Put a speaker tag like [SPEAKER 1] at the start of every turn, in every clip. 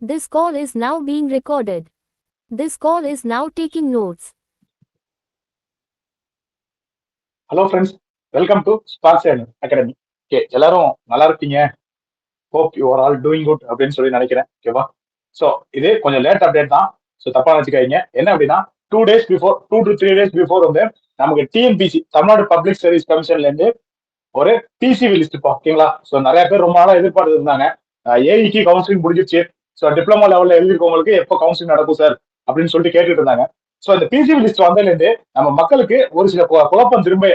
[SPEAKER 1] This call is now being recorded. This call is now taking notes.
[SPEAKER 2] Hello friends, welcome to Sparks academy. Okay, எல்லாரும் நல்லா இருக்கீங்க. Hope you are all doing good அப்படின்னு சொல்லி நினைக்கிறேன். ஓகேவா? So இது கொஞ்சம் லேட் அப்டேட் தான். ஸோ தப்பா வச்சுக்காதீங்க. என்ன அப்படின்னா 2 days before, 2 to 3 days before வந்து நமக்கு டிஎன்பிசி தமிழ்நாடு பப்ளிக் சர்வீஸ் கமிஷன்ல இருந்து ஒரு டிசிவி லிஸ்ட் இப்போ. ஓகேங்களா? ஸோ நிறைய பேர் ரொம்ப நாளா எதிர்பார்த்து இருந்தாங்க. ஏஇக்கு கவுன்சிலிங் முடிஞ்சிருச்சு. ஸோ டிப்ளமோ லெவலில் எழுதிருக்கவங்களுக்கு எப்போ கவுன்சிலிங் நடக்கும் சார் அப்படின்னு சொல்லிட்டு கேட்டுட்டு இருந்தாங்க. ஸோ இந்த பிசிவி லிஸ்ட் வந்ததுல இருந்து நம்ம மக்களுக்கு ஒரு சில குழப்பம் திரும்ப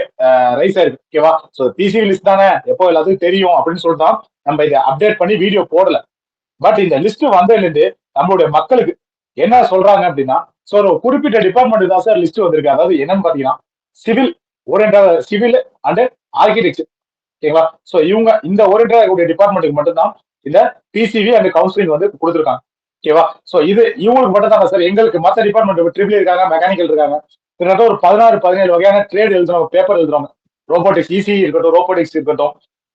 [SPEAKER 2] ரைஸ் ஆயிருக்கு. ஓகேவா? ஸோ பிசிவி லிஸ்ட் தானே, எப்போ எல்லாத்துக்கும் தெரியும் அப்படின்னு சொல்லிட்டு தான் நம்ம இதை அப்டேட் பண்ணி வீடியோ போடல. பட் இந்த லிஸ்ட் வந்ததுல இருந்து நம்மளுடைய மக்களுக்கு என்ன சொல்றாங்க அப்படின்னா, ஸோ ஒரு குறிப்பிட்ட டிபார்ட்மெண்ட் தான் சார் லிஸ்ட் வந்திருக்கு. அதாவது என்னன்னு பாத்தீங்கன்னா civil orient, civil and architecture. ஓகேங்களா? ஸோ இவங்க இந்த ஓரியன்ட் டிபார்ட்மெண்ட்டுக்கு மட்டும்தான் இந்த பிசிவி அண்ட் கவுன்சிலிங் வந்து கொடுத்துருக்காங்க. ஓகேவா? ஸோ இது இவங்களுக்கு மட்டும் தான் சார். எங்களுக்கு மற்ற டிபார்ட்மெண்ட் ட்ரிபிள் இருக்காங்க, மெக்கானிக்கல் இருக்காங்க, கிட்டத்தட்ட ஒரு 16-17 வகையான ட்ரேட் எழுதுறவங்க, பேப்பர் எழுதுறவங்க, ரோபோட்டிக்ஸ் இசி இருக்கட்டும், ரோபோட்டிக்ஸ் இருக்கட்டும்,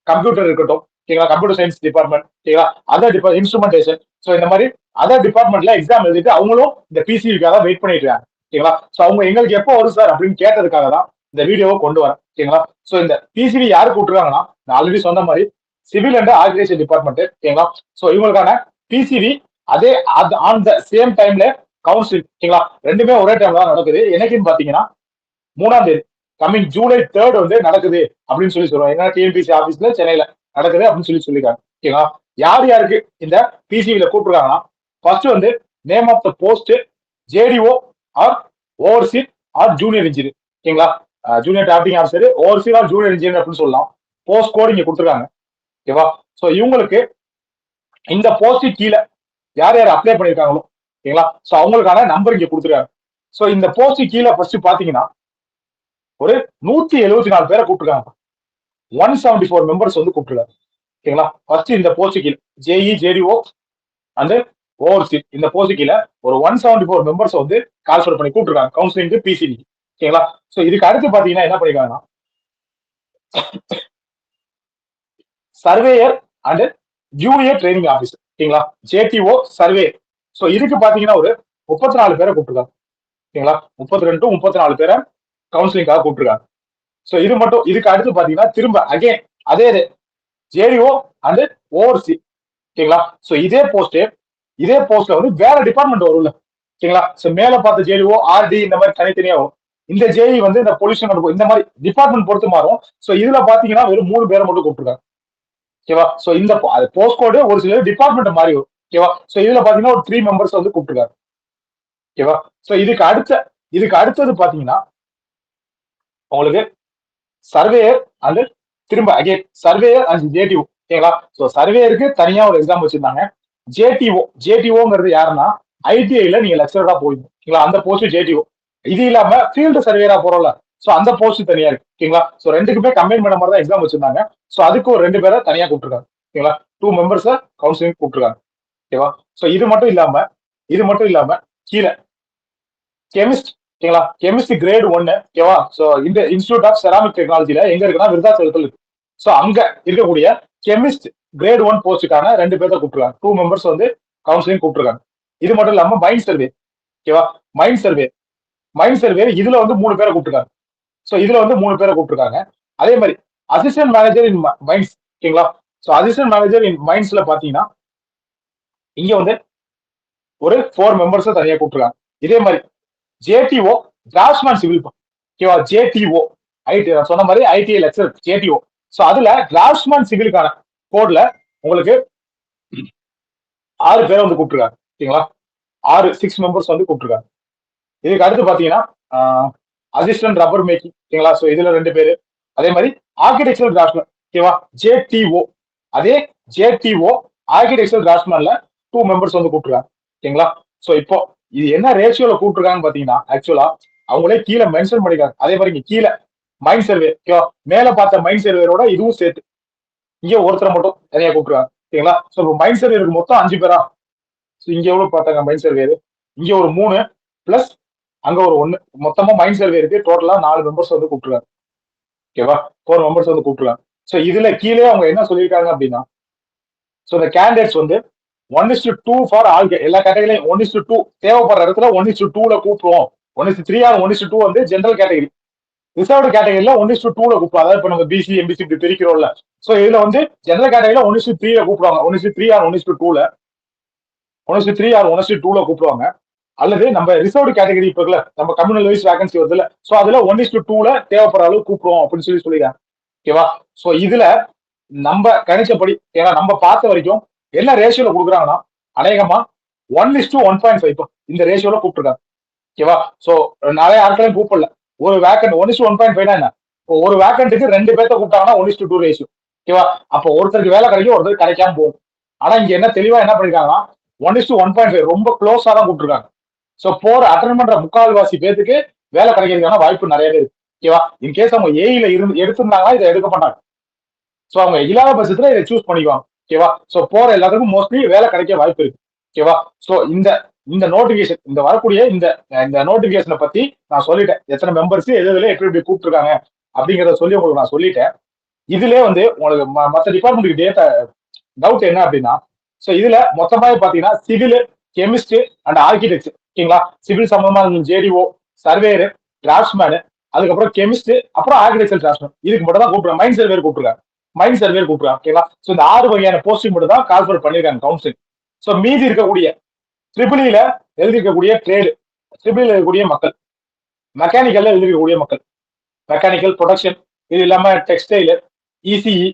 [SPEAKER 2] கம்ப்யூட்டர் இருக்கட்டும், ஓகேங்களா, கம்ப்யூட்டர் சயின்ஸ் டிபார்ட்மெண்ட், ஓகேங்களா, அதர் இன்ஸ்ட்ருமெண்டேஷன். ஸோ இந்த மாதிரி அதர் டிபார்ட்மெண்ட்ல எக்ஸாம் எழுதிட்டு அவங்களும் இந்த பிசிவிக்காக வெயிட் பண்ணிட்டு இருக்காங்க. ஓகேங்களா? ஸோ அவங்க எங்களுக்கு எப்போ வரும் சார் அப்படின்னு கேட்டதுக்காக தான் இந்த வீடியோவை கொண்டு வரேன். ஓகேங்களா? ஸோ இந்த பிசிவி யாருக்கு விட்டுருக்காங்கன்னா, நான் ஆல்ரெடி சொன்ன மாதிரி சிவில் அண்ட் ஆர்கிடெக்சர் டிபார்ட்மெண்ட். ஓகேங்களா? ஸோ இவங்களுக்கான பிசிவி அதே ஆன் த சேம் டைம்ல கவுன்சிலிங். ஓகேங்களா? ரெண்டுமே ஒரே டைம்ல தான் நடக்குது. எனக்குன்னு பாத்தீங்கன்னா 3ஆம் தேதி கம்மிங் ஜூலை 3rd வந்து நடக்குது அப்படின்னு சொல்லி சொல்லுவாங்க. ஏன்னா டிஎன்பிசி ஆபீஸ்ல சென்னையில நடக்குது அப்படின்னு சொல்லியிருக்காங்க. ஓகேங்களா? யார் யாருக்கு இந்த பிசிவில கூப்பிட்டுருக்காங்கன்னா, ஃபர்ஸ்ட் வந்து name of the post JDO or overseer or junior engineer. ஓகேங்களா? Junior drafting officer, overseer or junior engineer அப்படின்னு சொல்லலாம். போஸ்ட் கோட் இங்க கொடுத்துருக்காங்க. ஓகேவா? ஸோ இவங்களுக்கு இந்த போஸ்ட் கீழே யார் யார் அப்ளை பண்ணிருக்காங்களோ, ஓகேங்களா, ஸோ அவங்களுக்கான நம்பர் இங்க கொடுத்துருக்காங்க. ஸோ இந்த போஸ்ட் கீழே ஃபர்ஸ்ட் பாத்தீங்கன்னா ஒரு 174 பேரை கூப்பிட்டுருக்காங்க. 174 மெம்பர்ஸ் வந்து கூப்பிட்டுருக்காங்க. ஓகேங்களா? ஃபர்ஸ்ட் இந்த போஸ்ட் கீழே ஜேஇ, ஜேடிஓ அண்ட் ஓவர்சீர், இந்த போஸ்ட் கீழே ஒரு 174 மெம்பர்ஸ் வந்து கால்ஃபர் பண்ணி கூப்பிட்டுருக்காங்க கவுன்சிலிங் பிசிவி. ஓகேங்களா? ஸோ இதுக்கு அடுத்து பாத்தீங்கன்னா என்ன பண்ணிருக்காங்கன்னா, surveyor and junior training officer. ஓகேங்களா? JDO, survey. ஸோ இதுக்கு பாத்தீங்கன்னா ஒரு 34 பேரை கூப்பிட்டுருக்காங்க. ஓகேங்களா? 32 to 34 பேரை கவுன்சிலிங்காக கூப்பிட்டுருக்காங்க. ஸோ இது மட்டும். இதுக்கு அடுத்து பாத்தீங்கன்னா திரும்ப அகைன் அதே ஜேடிஓ அண்ட் ஓவர்சி. ஓகேங்களா? ஸோ இதே போஸ்ட்ல வந்து வேற டிபார்ட்மெண்ட் வரும்ல. ஓகேங்களா? ஸோ மேல பார்த்த ஜேடிஓ, ஆர்டி இந்த மாதிரி தனித்தனியா வரும். இந்த ஜேஇ வந்து இந்த பொல்யூஷன் இந்த மாதிரி டிபார்ட்மெண்ட் பொறுத்து மாறும். ஸோ இதுல பாத்தீங்கன்னா வெறும் 3 பேரை மட்டும் கூப்பிட்டுருக்காங்க. ஓகேவா? சோ இந்த போஸ்ட் கோடு ஒரு சில டிபார்ட்மெண்ட் மாறி வரும். ஓகேவா? சோ இதுல பாத்தீங்கன்னா ஒரு 3 மெம்பர்ஸ் வந்து கூப்பிட்டுருக்காரு. ஓகேவா? சோ இதுக்கு அடுத்தது பாத்தீங்கன்னா உங்களுக்கு சர்வேயர் அண்ட் திரும்ப அகைன் சர்வேயர் அண்ட் ஜேடிஓ. ஓகேங்களா? சோ சர்வேயருக்கு தனியா ஒரு எக்ஸாம் வச்சிருந்தாங்க. ஜேடிஓங்கிறது யாருன்னா ஐடிஐல நீங்க லெக்சரரா போயிடும். ஓகேங்களா? அந்த போஸ்ட் ஜேடிஓ. இது இல்லாம ஃபீல்டு சர்வேயரா போறோம்ல, சோ அந்த போஸ்ட் தனியா இருக்கு. ஓகேங்களா? சோ ரெண்டுக்குமே கம்பைன் பண்ண மாதிரி தான் எக்ஸாம் வச்சிருந்தாங்க. சோ அதுக்கு ஒரு 2 பேரை தனியா கூப்பிட்டுருக்காங்க. ஓகேங்களா? 2 மெம்பர்ஸ் கவுன்சிலிங் கூப்பிட்டுருக்காங்க. ஓகேவா? சோ இது மட்டும் இல்லாம கீழே கெமிஸ்ட். ஓகேங்களா? Chemist grade 1. ஓகேவா? சோ இந்த இன்ஸ்டிடியூட் ஆஃப் செராமிக் டெக்னாலஜில எங்க இருக்குன்னா விருதாச்சலத்துல இருக்கு. சோ அங்க இருக்கக்கூடிய கெமிஸ்ட் கிரேட் 1 போஸ்டுக்கான 2 பேரை கூப்பிட்டுருக்காங்க. 2 மெம்பர்ஸ் வந்து கவுன்சிலிங் கூப்பிட்டுருக்காங்க. இது மட்டும் இல்லாம மைண்ட் சர்வே. ஓகேவா? மைண்ட் சர்வே இதுல வந்து 3 பேரை கூப்பிட்டுருக்காங்க. சோ இதுல வந்து 3 பேரை கூப்பிட்டுருக்காங்க. அதே மாதிரி அசிஸ்டன்ட் மேனேஜர் இன் மைன்ஸ். ஓகேங்களா? சோ அசிஸ்டன்ட் மேனேஜர் இன் மைன்ஸ்ல பாத்தீங்கன்னா இங்க வந்து ஒரு 4 மெம்பர்ஸ் தனியா கூப்பிட்டுருக்காங்க. இதே மாதிரி ஜேடிஓ டிராஃப்ட்மேன் சிவில். ஓகேவா? ஜேடிஓ ஐடி சொன்ன மாதிரி ஐடிஐ லெக்சர் ஜேடிஓ. சோ அதுல டிராஃப்ட்மேன் சிவிலுக்கான கோட்ல உங்களுக்கு 6 பேரை வந்து கூப்பிட்டுருக்காங்க. ஓகேங்களா? 6 மெம்பர்ஸ் வந்து கூப்பிட்டுருக்காங்க. இதுக்கு அடுத்து பாத்தீங்கன்னா அசிஸ்டன்ட் ரப்பர் மேக்கிங். ஓகேங்களா? சோ இதுல 2 பேரு. அதே மாதிரி ஆர்கிடெக்சரல் டிராஃப்ட்மேன். ஓகேவா? ஜேடிஓ. அதே ஜேடிஓ ஆர்கிடெக்சரல் டிராஃப்ட்மேன்ல 2 மெம்பர்ஸ் வந்து கூப்பிட்டுருக்காங்க. ஓகேங்களா? சோ இப்போ இது என்ன ரேஷியோல கூப்பிட்டுருக்காங்கன்னு பாத்தீங்கன்னா, ஆக்சுவலா அவங்களே கீழே மென்ஷன் பண்ணிருக்காங்க. அதே மாதிரி இங்க கீழே மைண்ட் சர்வே. ஓகேவா? மேல பார்த்த மைண்ட் சர்வேரோட இதுவும் சேர்த்து இங்க ஒருத்தரை மட்டும் தனியா கூப்பிட்டுருக்காங்க. ஓகேங்களா? சோ மைண்ட் சர்வேருக்கு மொத்தம் 5 பேரா. இங்க எவ்வளவு பார்த்தாங்க மைண்ட் சர்வே? இங்க ஒரு 3 பிளஸ் அங்க ஒரு 1, மொத்தமா மைண்ட் சர்வே இருக்கு. டோட்டலா 4 மெம்பர்ஸ் வந்து கூப்பிட்டுருக்காங்க. ஓகேவா? 4 மெம்பர்ஸ் வந்து கூப்பிட்டுருக்காங்க. சோ இதுல கீழே அவங்க என்ன சொல்லியிருக்காங்க அப்படின்னா, சோ இந்த கேண்டிடேட்ஸ் வந்து 1:2 ஃபார் ஆல். எல்லா கேட்டகரியும் 1:2 தேவைப்படுற இடத்துல 1:2ல கூப்பிடுவோம். 1:3 ஆர் 1:2 வந்து ஜெனரல் கேட்டகரி. ரிசர்வ்டு கேட்டகரியில 1:2ல கூப்பிடுவோம். அதாவது இப்ப நம்ம பிசி எம்பிசி இப்படி பிரிக்கிறோம்ல. சோ இதுல வந்து ஜெனரல் கேட்டகரியில 1:3ல கூப்பிடுவாங்க. 1:3 ஆர் 1:2ல 1:3 ஆர் 1:2ல கூப்பிடுவாங்க. அல்லது நம்ம ரிசர்வ்டு கேட்டகரி இப்ப இருக்குல்ல, நம்ம கம்யூனல் வைஸ் வேகன்சி வருதுல்ல, சோ அதுல 1:2ல தேவைப்படுற அளவு கூப்பிடுவோம் அப்படின்னு சொல்லிருக்காங்க. ஓகேவா? சோ இதுல நம்ம கணிச்சபடி, ஏன்னா நம்ம பார்த்த வரைக்கும் என்ன ரேஷியோல கொடுக்குறாங்கன்னா அநேகமா 1:1.5 இந்த ரேஷியோல கூப்பிட்டுருக்காங்க. ஓகேவா? சோ நிறைய ஆட்களையும் கூப்பிடல. ஒரு வேக்கண்ட் 1:1.5 என்ன? இப்போ ஒரு வேக்கண்ட்டுக்கு 2 பேர்த்த கூப்பிட்டாங்கன்னா 1:2 ரேஷியோ. ஓகேவா? அப்போ ஒருத்தருக்கு வேலை கிடைக்கும், ஒருத்தருக்கு கிடைக்காம போகும். ஆனா இங்க என்ன தெளிவா என்ன பண்ணிருக்காங்கன்னா 1:1.5 ரொம்ப க்ளோஸா தான் கூப்பிட்டுருக்காங்க. சோ போற அட்டன் பண்ற முக்கால்வாசி பேருக்கு வேலை கிடைக்கிறதுக்கான வாய்ப்பு நிறையவே இருக்கு. ஓகேவா? இன்கேஸ் அவங்க ஏஇல இருந்து எடுத்திருந்தாங்கன்னா இதை எடுக்க மாட்டாங்க. சோ அவங்க இல்லாத பட்சத்துல இதை சூஸ் பண்ணிக்குவாங்க. ஓகேவா? சோ போற எல்லாத்துக்கும் மோஸ்ட்லி வேலை கிடைக்க வாய்ப்பு இருக்கு. ஓகேவா? சோ இந்த இந்த நோட்டிபிகேஷன், இந்த வரக்கூடிய இந்த இந்த நோட்டிபிகேஷனை பத்தி நான் சொல்லிட்டேன். எத்தனை மெம்பர்ஸ் எதுல எப்படி எப்படி கூப்பிட்டுருக்காங்க அப்படிங்கிறத சொல்லி உங்களுக்கு நான் சொல்லிட்டேன். இதுலயே வந்து உங்களுக்கு மற்ற டிபார்ட்மெண்ட்டுக்கு டவுட் என்ன அப்படின்னா, சோ இதுல மொத்தமாவே பாத்தீங்கன்னா சிவில், கெமிஸ்ட் அண்ட் ஆர்கிடெக்ட். ஓகேங்களா? சிவில் சம்பந்தமா ஜேடிஓ, சர்வேயர், டிராஃப்ட்மேன், அதுக்கப்புறம் கெமிஸ்ட், அப்புறம் ஆர்கிடெக்சர் டிராஃப்ட்மேன். இதுக்கு மட்டும் தான் கூப்பிடுறாங்க. மைண்ட் சர்வேர் கூப்பிட்டுருக்காங்க. மைண்ட் சர்வேர் கூப்பிடுறாங்க. ஓகேங்களா? சோ இந்த 6 வகையான போஸ்டிங் மட்டும் தான் கால்குலேட் பண்ணிருக்காங்க கவுன்சில். சோ மீதி இருக்கக்கூடிய ட்ரிபிளில எழுதிருக்கக்கூடிய ட்ரேடு, ட்ரிபிளில் இருக்கக்கூடிய மக்கள், மெக்கானிக்கல்ல எழுதிருக்கக்கூடிய மக்கள், மெக்கானிக்கல் ப்ரொடக்ஷன், இது இல்லாம டெக்ஸ்டைல், இசிஇ,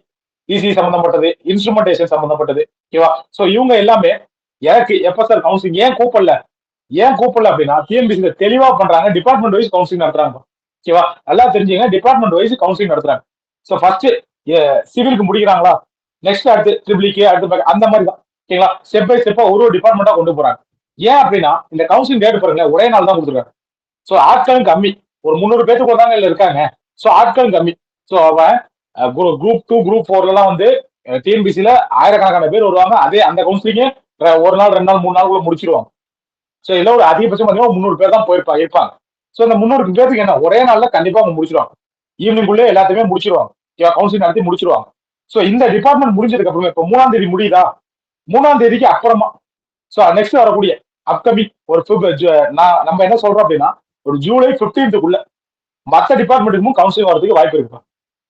[SPEAKER 2] இசிஇ சம்பந்தப்பட்டது, இன்ஸ்ட்ருமெண்டேஷன் சம்பந்தப்பட்டது. ஓகேவா? சோ இவங்க எல்லாமே எனக்கு எப்ப சார் கவுன்சிலிங் ஏன் கூப்பிடல அப்படின்னா டிஎன்பிசி தெளிவா பண்றாங்க. டிபார்ட்மெண்ட் வைஸ் கவுன்சிலிங் நடத்துறாங்க. ஓகேவா? நல்லா தெரிஞ்சுங்க, டிபார்ட்மெண்ட் வைஸ் கவுன்சிலிங் நடத்துறாங்க. சோ ஃபர்ஸ்ட் சிவிலுக்கு முடிக்கிறாங்களா, நெக்ஸ்ட் அடுத்து ட்ரிபிளிக்கு, அடுத்து அந்த மாதிரி தான். ஓகேங்களா? ஸ்டெப் பை ஸ்டெப்பா ஒரு டிபார்ட்மெண்டா கொண்டு போறாங்க. ஏன் அப்படின்னா இந்த கவுன்சிலிங் டேட் பாருங்க, ஒரே நாள் தான் கொடுத்துருக்காங்க. சோ ஆட்களும் கம்மி, ஒரு 300 பேருக்கு தாங்க இல்ல இருக்காங்க. சோ ஆட்களும் கம்மி. சோ அவன் குரூப் 2 குரூப் 4 வந்து டிஎன்பிசில ஆயிரக்கணக்கான பேர் வருவாங்க. அதே அந்த கவுன்சிலிங் ஒரு நாள் 2 நாள் 3 நாளுக்குள்ள முடிச்சிருவாங்க. சோ இதுல ஒரு அதிகபட்சம் பாத்தீங்கன்னா 300 பேர் தான் இருப்பாங்க. சோ இந்த 300 பேருக்கு என்ன ஒரே நாள்ல கண்டிப்பா அவங்க முடிச்சிருவாங்க. ஈவினிங்குள்ளே எல்லாத்தையுமே முடிச்சிருவாங்க. கவுன்சிலிங் நடத்தி முடிச்சிருவாங்க. சோ இந்த டிபார்ட்மெண்ட் முடிஞ்சதுக்கு அப்புறமே இப்ப 3ஆம் தேதி முடியுதா, 3ஆம் தேதிக்கு அப்புறமா சோ நெக்ஸ்ட் வரக்கூடிய அப்கமிங் ஒரு நம்ம என்ன சொல்றோம் அப்படின்னா ஒரு ஜூலை 15க்குள்ள மற்ற டிபார்ட்மெண்ட்டுக்கும் கவுன்சிலிங் வரதுக்கு வாய்ப்பு இருக்கு.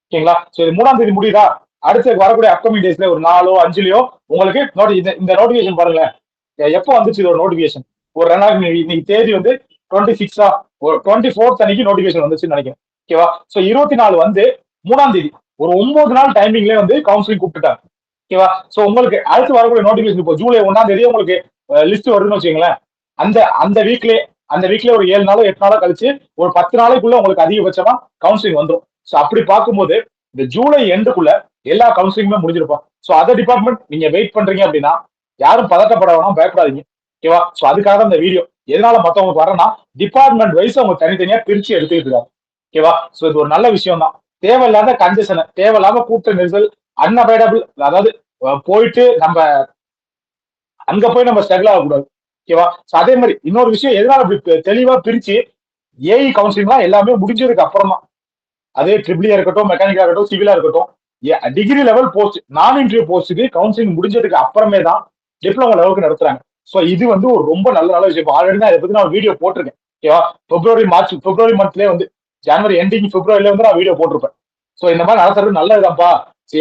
[SPEAKER 2] ஓகேங்களா? சோ இது 3ஆம் தேதி முடியுதா, அடுத்து வரக்கூடிய அப்கமிங் டேஸ்ல ஒரு 4ஓ 5லயோ உங்களுக்கு இந்த நோட்டிபிகேஷன் பாருங்களேன். எப்போ வந்துச்சு ஒரு நோட்டிபிகேஷன், ஒரு 2 நாள் இன்னைக்கு தேதி வந்து 26 24 அன்னைக்கு நோட்டிபிகேஷன் வந்துச்சுன்னு நினைக்கிறேன். ஓகேவா? சோ 24 வந்து 3ஆம் தேதி ஒரு 9 நாள் டைமிங்ல வந்து கவுன்சிலிங் கூப்பிட்டுட்டாங்க. ஓகேவா? சோ உங்களுக்கு அடுத்து வரக்கூடிய நோட்டிபிகேஷன் இப்போ ஜூலை 1ஆம் தேதி உங்களுக்கு லிஸ்ட் வருதுன்னு வச்சுக்கோங்களேன். அந்த அந்த வீக்லயே ஒரு 7 நாளோ 8 நாளோ கழிச்சு ஒரு 10 நாளைக்குள்ள உங்களுக்கு அதிகபட்சமா கவுன்சிலிங் வந்துடும். சோ அப்படி பார்க்கும்போது இந்த ஜூலை எண்டுக்குள்ள எல்லா கவுன்சிலிங்குமே முடிஞ்சிருப்போம். சோ அதர் டிபார்ட்மெண்ட் நீங்க வெயிட் பண்றீங்க அப்படின்னா யாரும் பதட்டப்பட வேணாம், பயப்படாதீங்க. ஓகேவா? சோ அதுக்காக இந்த வீடியோ. எதனால மத்தவங்களுக்கு வரேன்னா டிபார்ட்மெண்ட் வைஸ் அவங்க தனித்தனியா பிரிச்சு எடுத்துக்கிட்டு இருக்காங்க. ஓகேவா? சோ இது ஒரு நல்ல விஷயம் தான். தேவையில்லாத கன்ஜெஷன், தேவையில்லாம கூட்ட நெரிசல், அன்அவைலபிள், அதாவது போயிட்டு நம்ம அங்க போய் நம்ம ஸ்ட்ரகிள் ஆகக்கூடாது. ஓகேவா? அதே மாதிரி இன்னொரு விஷயம், எதனால அப்படி தெளிவா பிரிச்சு ஏஇ கவுன்சிலிங்லாம் எல்லாமே முடிஞ்சதுக்கு அப்புறம் தான். அதே ட்ரிபிளியா இருக்கட்டும், மெக்கானிக்கா இருக்கட்டும், சிவிலா இருக்கட்டும், டிகிரி லெவல் போஸ்ட், நான் இன்டர்வியூ போஸ்ட்டுக்கு கவுன்சிலிங் முடிஞ்சதுக்கு அப்புறமே தான் டிப்ளமோ லெவலுக்கு நடத்துறாங்க. சோ இது வந்து ஒரு ரொம்ப நல்ல விஷயம். ஆல்ரெடி தான் இதை பத்தி நான் வீடியோ போட்டிருக்கேன். ஓகேவா? பிப்ரவரி மந்த்லயே வந்து ஜனவரி எண்டிங் பிப்ரவரில வந்து நான் வீடியோ போட்டிருப்பேன். சோ இந்த மாதிரி நடத்துறது நல்லதுதான்ப்பா.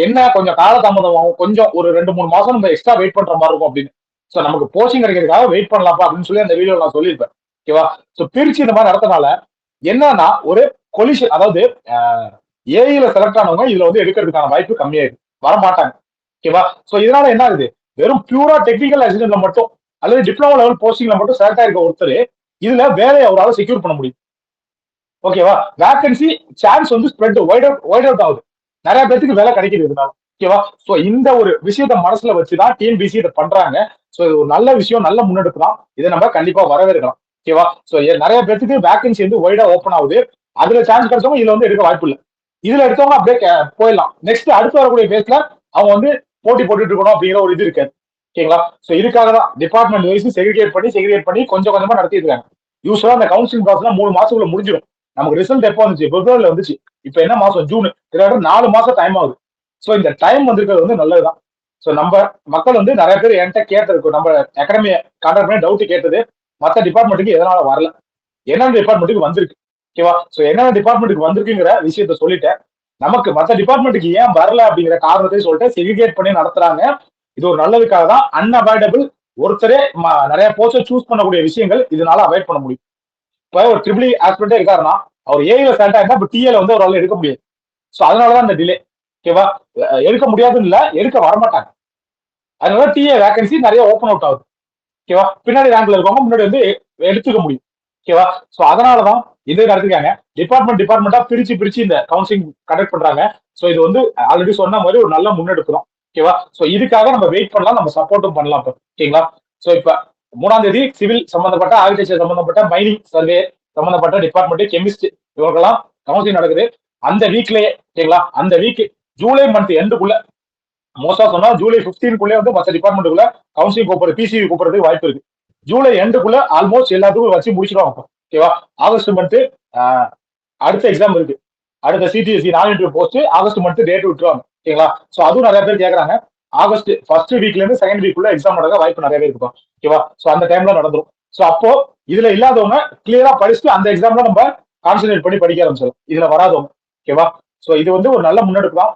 [SPEAKER 2] என்ன கொஞ்சம் காலதாமதம் ஆகும், கொஞ்சம் ஒரு 2-3 மாசம் நம்ம எக்ஸ்ட்ரா வெயிட் பண்ற மாதிரி இருக்கும் அப்படின்னு. சோ நமக்கு போஸ்டிங் கிடைக்கிறதுக்காக வெயிட் பண்ணலாம்ப்பா அப்படின்னு சொல்லி அந்த வீடியோ நான் சொல்லியிருப்பேன். ஓகேவா? சோ பிரிச்சு இந்த மாதிரி நடத்தனால என்னன்னா ஒரு கொலிஷன், அதாவது ஏஐல செலக்ட் ஆனவங்க இதுல வந்து எடுக்கிறதுக்கான வாய்ப்பு கம்மியாயிருக்கு, வரமாட்டாங்க. ஓகேவா? சோ இதனால என்ன ஆகுது, வெறும் பியூரா டெக்னிக்கல் அசிஸ்டன்ட்ல மட்டும் அல்லது டிப்ளமோ லெவல் போஸ்டிங்ல மட்டும் செலக்ட் ஆயிருக்க ஒருத்தர் இதுல வேலையை அவரால் செக்யூர் பண்ண முடியும். ஓகேவா? வேகன்சி சான்ஸ் வந்து ஸ்ப்ரெட் வைட் அவுட் ஆகுது, நிறைய பேருக்கு வேலை கிடைக்குது இதனால. ஓகேவா? சோ இந்த ஒரு விஷயத்த மனசுல வச்சுதான் டிஎன்பிசி இதை பண்றாங்க. சோ இது ஒரு நல்ல விஷயம், நல்ல முன்னெடுப்பு தான். இதை நம்ம கண்டிப்பா வரவேற்கலாம். ஓகேவா? சோ நிறைய பேருக்கு வேகன்சி வந்து வைடா ஓப்பன் ஆகுது. அதுல சான்ஸ் கிடைச்சவங்க இதுல வந்து எடுக்க வாய்ப்பு இல்லை. இதுல எடுத்தவங்க அப்படியே போயிடலாம். நெக்ஸ்ட் அடுத்து வரக்கூடிய பேஸ்ல அவங்க வந்து போட்டி போட்டுட்டு இருக்கணும் அப்படிங்கிற ஒரு இது இருக்காது. ஓகேங்களா? சோ இதுக்காக தான் டிபார்ட்மெண்ட் வைஸ் செக்ரிகேட் பண்ணி கொஞ்சம் கொஞ்சமா நடத்திட்டு இருக்காங்க. யூஸ்வலா அந்த கவுன்சிலிங் ப்ராசஸ் 3 மாசத்துக்குள்ள முடிஞ்சிடும். நமக்கு ரிசல்ட் எப்போ வந்துச்சு, பிப்ரவரியில வந்துச்சு. இப்ப என்ன மாசம், ஜூன், கிட்டத்தட்ட 4 மாசம் டைம் ஆகுது. சோ இந்த டைம் வந்திருக்கிறது வந்து நல்லதுதான். ஸோ நம்ம மக்கள் வந்து நிறைய பேர் என்கிட்ட கேட்டிருக்கும், நம்ம அகாடமி கான்டாக்ட் பண்ணி டவுட் கேட்டது மற்ற டிபார்ட்மெண்ட்டுக்கு எதனால வரல, என்னென்ன டிபார்ட்மெண்ட்டுக்கு வந்திருக்கு. ஓகேவா? ஸோ என்னென்ன டிபார்ட்மெண்ட்டுக்கு வந்திருக்குங்கிற விஷயத்த சொல்லிட்டேன். நமக்கு மற்ற டிபார்ட்மெண்ட்டுக்கு ஏன் வரல அப்படிங்கிற காரணத்தையும் சொல்லிட்டு செக்ரிகேட் பண்ணி நடத்துறாங்க. இது ஒரு நல்லதுக்காக தான். அன்அவாய்டபிள், ஒருத்தரே நிறைய போஸ்டர் சூஸ் பண்ணக்கூடிய விஷயங்கள் இதனால அவாய்ட் பண்ண முடியும். இப்போ ஒரு ட்ரிபிள் ஆஸ்பிரண்டே இருக்காருன்னா அவர் ஏஐல செலக்ட் ஆயிருந்தா இப்போ டிஏல வந்து அவரால் எடுக்க முடியாது. ஸோ அதனாலதான் இந்த டிலே. ஓகேவா? எடுக்க முடியாதுன்னு இல்ல, எடுக்க வரமாட்டாங்க. அதனால டிஏ வேகன்சி நிறைய ஓப்பன் அவுட் ஆகுது. ஓகேவா? பின்னாடி ரேங்க்ல இருக்கவங்க முன்னாடி வந்து எடுத்துக்க முடியும். ஓகேவா? சோ அதனாலதான் இது நடத்துக்காங்க. டிபார்ட்மெண்டா பிரிச்சு இந்த கவுன்சிலிங் கண்டக்ட் பண்றாங்க. சோ இது வந்து ஆல்ரெடி சொன்ன மாதிரி ஒரு நல்ல முன்னெடுப்பு தான். ஓகேவா? சோ இதுக்காக நம்ம வெயிட் பண்ணலாம், நம்ம சப்போர்ட்டும் பண்ணலாம். ஓகேங்களா? சோ இப்ப 3ஆம் தேதி சிவில் சம்பந்தப்பட்ட, ஆர்கிடெக்சர் சம்பந்தப்பட்ட, மைனிங் சர்வே சம்பந்தப்பட்ட டிபார்ட்மெண்ட், கெமிஸ்ட் இவங்கெல்லாம் கவுன்சிலிங் நடக்குது. அந்த வீக்லயே, ஓகேங்களா, அந்த வீக் ஜூலை மந்த் எண்டுக்குள்ள, மோஸ்டா சொன்னா ஜூலை 15க்குள்ளே வந்து மற்ற டிபார்ட்மெண்ட்டுக்குள்ள கவுன்சிலிங் கூப்பிடுறது, பிசிவி கூப்பிடுறதுக்கு வாய்ப்பு இருக்கு. ஜூலை எண்டுக்குள்ள ஆல்மோஸ்ட் எல்லாத்துக்கும் வச்சு முடிச்சிடுவாங்க. ஓகேவா? ஆகஸ்ட் மந்த் அடுத்த எக்ஸாம் இருக்கு. அடுத்த சிடிஎஸ்சி நான் interview post August month date விட்டுருவாங்க. ஓகேங்களா? சோ அதுவும் நிறைய பேர் கேக்குறாங்க. ஆகஸ்ட் ஃபர்ஸ்ட் வீக்ல இருந்து செகண்ட் வீக்குள்ள எக்ஸாம் நடக்க வாய்ப்பு நிறையவே இருக்கும். ஓகேவா? சோ அந்த டைம்ல நடந்துரும். சோ அப்போ இதுல இல்லாதவங்க கிளியரா படிச்சுட்டு அந்த எக்ஸாம்ல நம்ம கான்சென்ட்ரேட் பண்ணி படிக்க ஆரம்பிச்சிடும். இதுல வராதவங்க. ஓகேவா? சோ இது வந்து ஒரு நல்ல முன்னெடுப்பு தான்.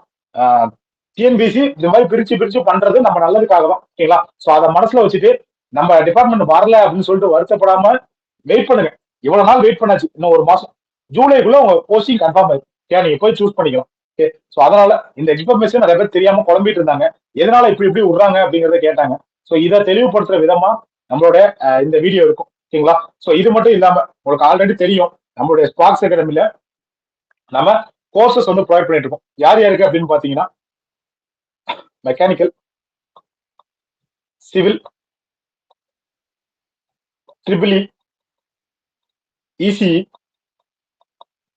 [SPEAKER 2] டிஎன்பிசி இந்த மாதிரி பிரிச்சு பண்றது நம்ம நல்லதுக்காக தான். ஓகேங்களா? சோ அதை மனசுல வச்சுட்டு நம்ம டிபார்ட்மெண்ட் வரல அப்படின்னு சொல்லிட்டு வருத்தப்படாம வெயிட் பண்ணுங்க. இவ்வளவு நாள் வெயிட் பண்ணாச்சு, இன்னும் ஒரு மாசம் ஜூலைக்குள்ள உங்க போஸ்டிங் கன்ஃபார்ம் ஆயிடும். நீங்க போய் சூஸ் பண்ணிக்கலாம். ஓகே, சோ அதனால இந்த இன்ஃபர்மேஷன் நிறைய பேர் தெரியாம குழம்பிட்டு இருந்தாங்க, எதனால இப்படி விடுறாங்க அப்படிங்கறத கேட்டாங்க. சோ இதை தெளிவுபடுத்துற விதமா நம்மளோட இந்த வீடியோ இருக்கும். ஓகேங்களா? சோ இது மட்டும் இல்லாம உங்களுக்கு ஆல்ரெடி தெரியும், நம்மளுடைய ஸ்பார்க்ஸ் அகாடமில நம்ம கோர்சஸ் வந்து ப்ரொவைட் பண்ணிட்டு இருக்கோம். யார் யாருக்கு அப்படின்னு பாத்தீங்கன்னா, mechanical, civil, triple E, ECE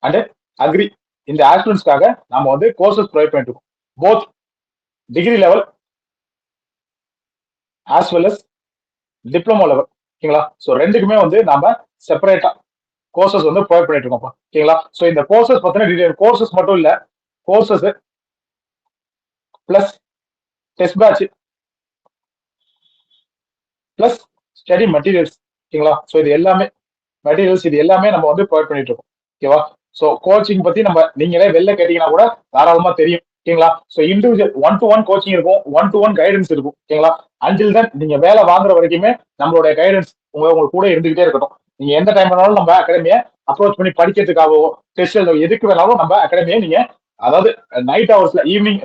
[SPEAKER 2] and agri, இந்த ஆஸ்பிரன்ஸ்க்காக நாம வந்து கோர்சஸ் ப்ரொவைட் பண்ணிட்டு இருக்கோம். Both degree level as well as diploma level. ஓகேங்களா? ஸோ ரெண்டுக்குமே வந்து நாம செப்பரேட்டா கோர்சஸ் வந்து ப்ரொவைட் பண்ணிட்டு இருக்கோம். ஓகேங்களா? ஸோ இந்த கோர்சஸ் பத்தின டீடைல், கோர்சஸ் மட்டும் இல்ல, courses plus test batch plus study materials. ஓகேங்களா? ஸோ இது எல்லாமே மெட்டீரியல்ஸ், இது எல்லாமே நம்ம வந்து ப்ரொவைட் பண்ணிட்டு இருக்கோம். ஓகேவா? ஸோ கோச்சிங் பத்தி நம்ம நீங்களே வெளில கேட்டீங்கன்னா கூட தாராளமா தெரியும். ஓகேங்களா? ஸோ இண்டிவிஜுவல் 1-to-1 கோச்சிங் இருக்கும், 1-to-1 கைடன்ஸ் இருக்கும். ஓகேங்களா? அன்டில் தென் நீங்க வேலை வாங்குற வரைக்குமே நம்மளுடைய கைடன்ஸ் உங்களுக்கு கூட இருந்துகிட்டே இருக்கட்டும். நீங்க எந்த டைம் வேணாலும் நம்ம அகாடமியை அப்ரோச் பண்ணி படிக்கிறதுக்காகவோ, டெஸ்ட் எதுக்கு வேணாலும் நம்ம அகாடமியை நீங்க, அதாவது நைட் ஹவர்ஸ்ல ஈவினிங்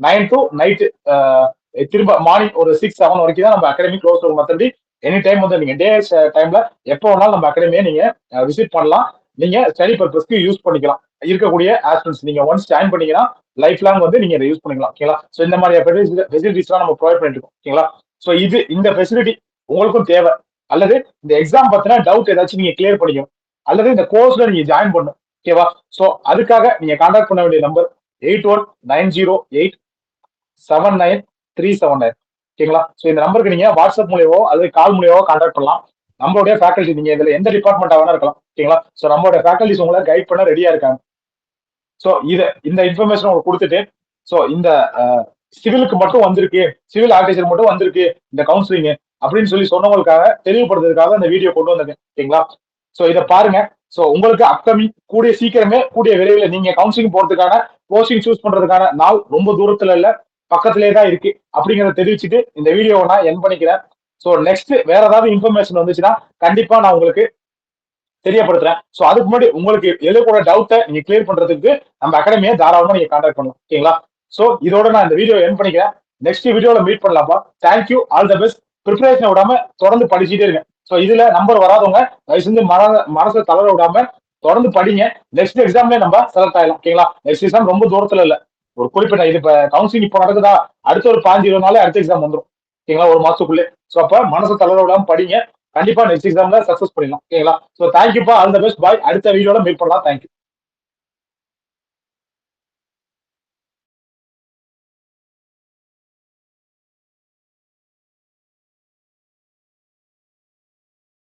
[SPEAKER 2] 9 to நைட் திரும்ப மார்னிங் ஒரு 6-7 வரைக்கும் தான் நம்ம அகாடமி க்ளோஸ் ஆகும். மற்றபடி எனி டைம் வந்து நீங்க டே டைம்ல எப்போ வேணாலும் நம்ம அகாடமியை நீங்க விசிட் பண்ணலாம். நீங்க ஸ்டடி பர்பஸ்க்கு யூஸ் பண்ணிக்கலாம். இருக்கக்கூடிய ஆஸ்பிரன்ஸ் நீங்க ஒன்ஸ் ஜாயின் பண்ணீங்கன்னா லைஃப் லாங் வந்து நீங்க இதை யூஸ் பண்ணிக்கலாம். ஓகேங்களா? ஸோ இந்த மாதிரி ஃபெசிலிட்டிஸ் நம்ம ப்ரொவைட் பண்ணிட்டு இருக்கோம். ஓகேங்களா? ஸோ இந்த ஃபெசிலிட்டி உங்களுக்கும் தேவை, அல்லது இந்த எக்ஸாம் பத்தின டவுட் ஏதாச்சும் நீங்க கிளியர் பண்ணிக்கணும், அல்லது இந்த கோர்ஸ்ல நீங்க ஜாயின் பண்ணணும். ஓகேவா? ஸோ அதுக்காக நீங்க கான்டாக்ட் பண்ண வேண்டிய நம்பர் 8190879379. ஓகேங்களா? ஸோ இந்த நம்பருக்கு நீங்க வாட்ஸ்அப் மூலியவோ அல்லது கால் மூலியவோ கான்டாக்ட் பண்ணலாம். நம்மளுடைய ஃபேக்கல்டி, நீங்க இதுல எந்த டிபார்ட்மெண்ட் வேணா இருக்கலாம். ஓகேங்களா? ஸோ நம்மளோட ஃபேக்கல்டிஸ் உங்களை கைட் பண்ண ரெடியா இருக்காங்க. ஸோ இந்த இன்ஃபர்மேஷன் உங்களுக்கு கொடுத்துட்டு, ஸோ இந்த சிவிலுக்கு மட்டும் வந்திருக்கு, சிவில் ஆர்கிடெக்சர் மட்டும் வந்திருக்கு இந்த கவுன்சிலிங் அப்படின்னு சொல்லி சொன்னவங்களுக்காக தெளிவுபடுத்துறதுக்காக இந்த வீடியோ கொண்டு வந்திருக்கேன். ஓகேங்களா? ஸோ இதை பாருங்க. ஸோ உங்களுக்கு அப்கமிங் கூடிய சீக்கிரமே, கூடிய விரைவில் நீங்க கவுன்சிலிங் போறதுக்கான, போஸ்டிங் சூஸ் பண்றதுக்கான நாள் ரொம்ப தூரத்துல இல்ல, பக்கத்திலே தான் இருக்கு அப்படிங்கிறத தெரிவிச்சுட்டு இந்த வீடியோவை நான் என் பண்ணிக்கிறேன். ஸோ நெக்ஸ்ட் வேற ஏதாவது இன்ஃபர்மேஷன் வந்துச்சுன்னா கண்டிப்பா நான் உங்களுக்கு தெரியப்படுத்துறேன். ஸோ அதுக்கு முன்னாடி உங்களுக்கு எழுதக்கூட டவுட்டை நீங்க கிளியர் பண்றதுக்கு நம்ம அகாடமியை தாராளமா நீங்க கான்டாக்ட் பண்ணலாம். ஓகேங்களா? ஸோ இதோட நான் இந்த வீடியோ என் பண்ணிக்கிறேன். நெக்ஸ்ட் வீடியோல மீட் பண்ணலாம்ப்பா. Thank you, all the best. ப்ரிப்பரேஷனை விடாம தொடர்ந்து படிச்சுட்டே இருங்க. ஸோ இதுல நம்பர் வராதவங்க தயவு செஞ்சு மனசை தளர விடாம தொடர்ந்து படிங்க. நெக்ஸ்ட் எக்ஸாம்ல நம்ம செலக்ட் ஆகலாம். ஓகேங்களா? நெக்ஸ்ட் எக்ஸாம் ரொம்ப தூரத்துல இல்ல, ஒரு குறிப்பிட்ட இது இப்ப கவுன்சிலிங் இப்போ நடக்குதா, அடுத்த ஒரு 15-20 நாளே அடுத்த எக்ஸாம் வந்துடும். ஓகேங்களா? ஒரு மாசத்துக்குள்ளே. ஸோ அப்ப மனசை தளர விடாம படிங்க. கண்டிப்பா நெக்ஸ்ட் எக்ஸாம்ல சக்சஸ் பண்ணிடலாம். ஓகேங்களா? ஸோ தேங்க்யூப்பா, ஆல் த பெஸ்ட், பாய். அடுத்த வீடியோல மீட் பண்ணலாம். தேங்க்யூ.